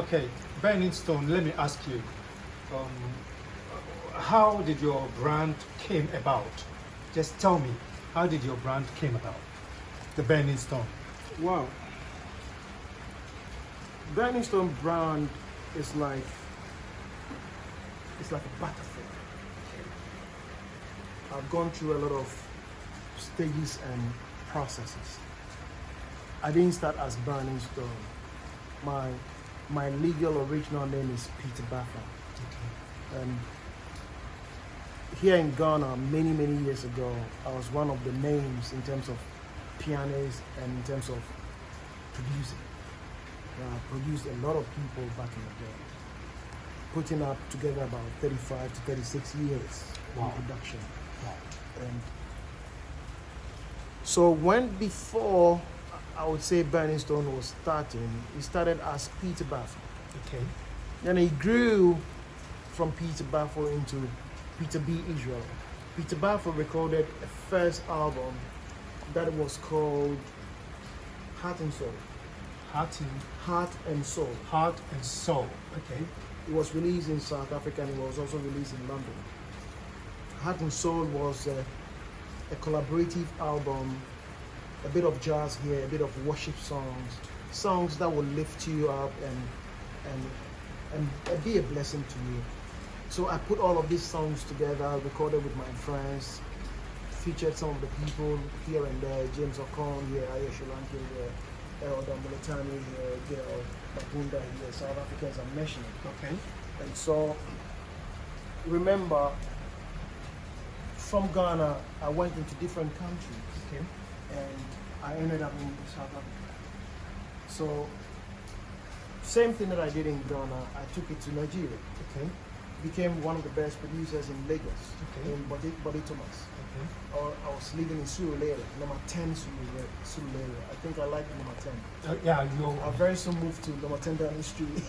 Okay, Burning Stone, let me ask you, um, how did your brand came about? Just tell me, how did your brand came about? The Burning Stone. Wow. Burning Stone brand is like a butterfly. I've gone through a lot of stages and processes. I didn't start as Burning Stone. My legal original name is Peter Baffa. And here in Ghana, many years ago, I was one of the names in terms of pianists and in terms of producing. I produced a lot of people back in the day, putting up together about 35 to 36 years in production. Wow. And so before I would say Burning Stone was starting, it started as Peter Baffa. Okay. Then it grew from Peter Baffa into Peter B. Israel. Peter Baffa recorded a first album that was called Heart and Soul. Heart and Soul. Heart and Soul. Okay. It was released in South Africa and it was also released in London. Heart and Soul was a collaborative album, a bit of jazz here, a bit of worship songs that will lift you up and be a blessing to you. So I put all of these songs together, recorded with my friends, featured some of the people here and there, James Okon here, Ayesha Rankin here, Elder Mulatani here, Gail Mapunda here, South Africans I'm mentioning. Okay. And so, remember, from Ghana, I went into different countries. Okay. And I ended up in South Africa. So, same thing that I did in Ghana, I took it to Nigeria. Okay. Became one of the best producers in Lagos, Okay. in Body Thomas. Okay. I was living in Surulere, number 10 Surulere. I think I like number 10. Yeah, you I very soon moved to number 10 Downing Street.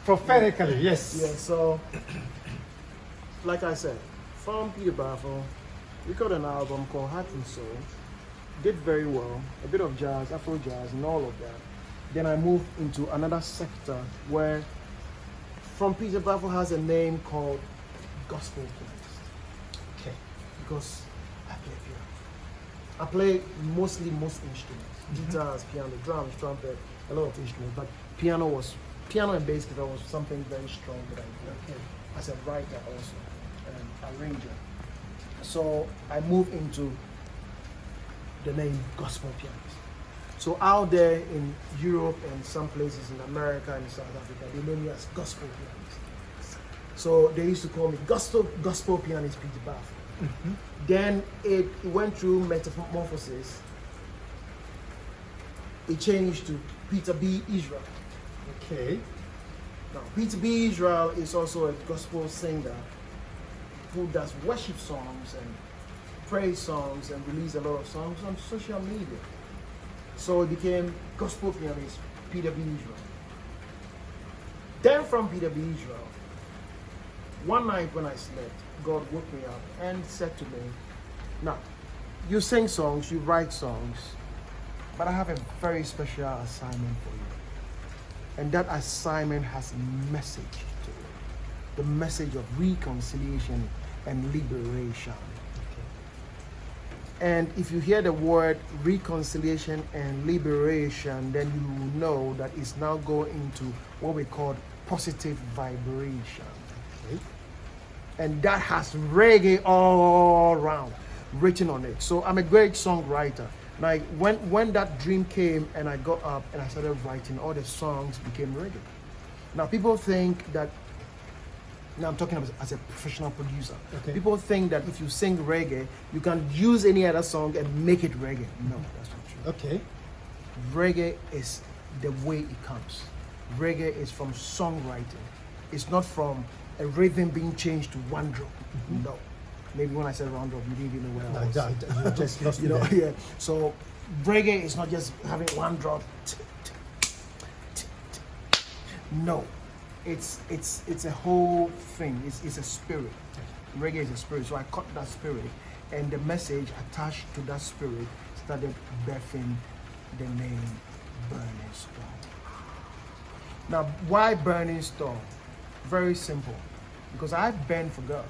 prophetically, yes. Yeah, so, like I said, from Peter Baffa, recorded an album called Heart and Soul. Did very well, a bit of jazz, Afro jazz, and all of that. Then I moved into another sector where From Peter Baffa has a name called Gospel Pianist. Okay. Because I play piano. I play most instruments. Guitars, piano, drums, trumpet, a lot of instruments. But piano and bass guitar was something very strong that I did. Okay. As a writer also, and arranger. So I moved into the name Gospel Pianist. So out there in Europe and some places in America and South Africa, they know me as Gospel Pianist. So they used to call me Gospel Pianist Peter Baffa. Mm-hmm. Then it went through metamorphosis. It changed to Peter B. Israel. Okay. Now, Peter B. Israel is also a gospel singer who does worship songs and praise songs and release a lot of songs on social media. So it became Gospel Pianist Peter B. Israel. Then from Peter B. Israel, one night when I slept, God woke me up and said to me, now, you sing songs, you write songs, but I have a very special assignment for you. And that assignment has a message to it. The message of reconciliation and liberation. And if you hear the word reconciliation and liberation, then you will know that it's now going into what we call positive vibration. Okay. And that has reggae all around written on it. So I'm a great songwriter. Like when that dream came and I got up and I started writing, all the songs became reggae. Now people think that, now I'm talking as a professional producer. Okay. People think that if you sing reggae, you can use any other song and make it reggae. No, that's not true. Okay. Reggae is the way it comes. Reggae is from songwriting. It's not from a rhythm being changed to one drop. Mm-hmm. No. Maybe when I said round drop, you didn't even know where I was. You just lost You know, me there. yeah. So reggae is not just having one drop. No. It's a whole thing. It's a spirit. Reggae is a spirit. So I caught that spirit, and the message attached to that spirit started birthing the name Burning Stone. Now, why burning stone? Very simple. Because I burn for God.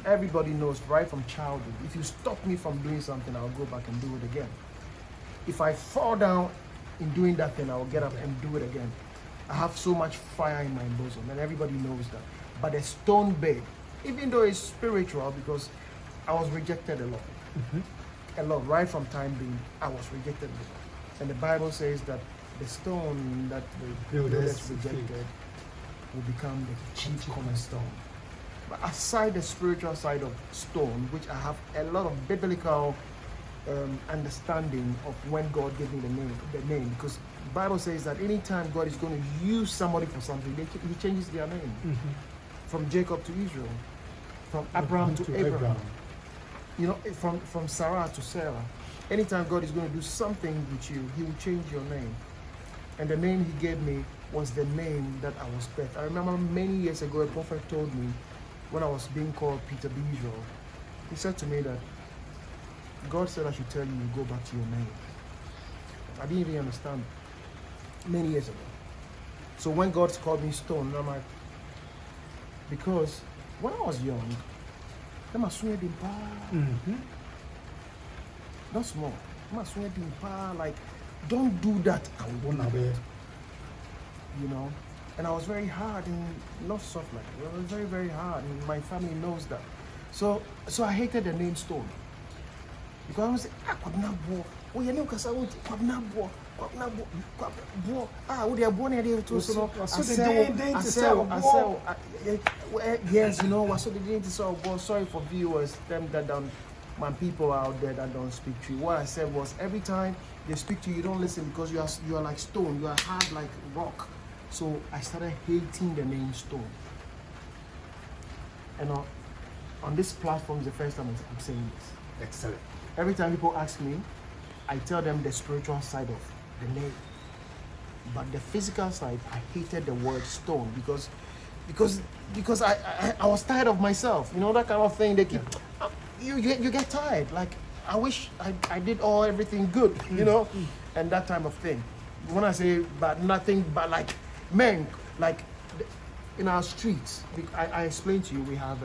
Everybody knows right from childhood. If you stop me from doing something, I'll go back and do it again. If I fall down in doing that thing, I'll get up and do it again. I have so much fire in my bosom, and everybody knows that. But a stone bed, even though it's spiritual, because I was rejected a lot. A lot, right from time being, I was rejected a lot. And the Bible says that the stone that the builders rejected will become the chief cornerstone. But aside the spiritual side of stone, which I have a lot of biblical understanding of when God gave me the name, because the Bible says that anytime God is going to use somebody for something, He changes their name. From Jacob to Israel, from Abraham to Abraham. You know, from Sarah to Sarah. Anytime God is going to do something with you, He will change your name. And the name He gave me was the name that I was birthed. I remember many years ago, a prophet told me when I was being called Peter B. Israel, he said to me that God said I should tell you go back to your name. I didn't really understand many years ago. So when God called me Stone, I'm like, because when I was young, I'm a sweating not small. I'm a sweating like, don't do that. I won't aware. You know? And I was very hard and not soft like that. I was very, very hard, and my family knows that. So I hated the name Stone. Because I was like, Kwabnabo. Oh, you know, because I would Kwabnabo. Oh, they are born here too. So yes, you know, so they didn't say, oh, sorry for viewers, them that don't, my people out there that don't speak to you. What I said was, every time they speak to you, you don't listen because you are like stone, you are hard like rock. So I started hating the name Stone. And on this platform is the first time I'm saying this. Excellent. Every time people ask me, I tell them the spiritual side of the name. But the physical side, I hated the word stone because I was tired of myself. You know, that kind of thing. They keep you get tired. Like, I wish I did everything good, you know, and that type of thing. When I say but nothing but like men, like in our streets, I explained to you we have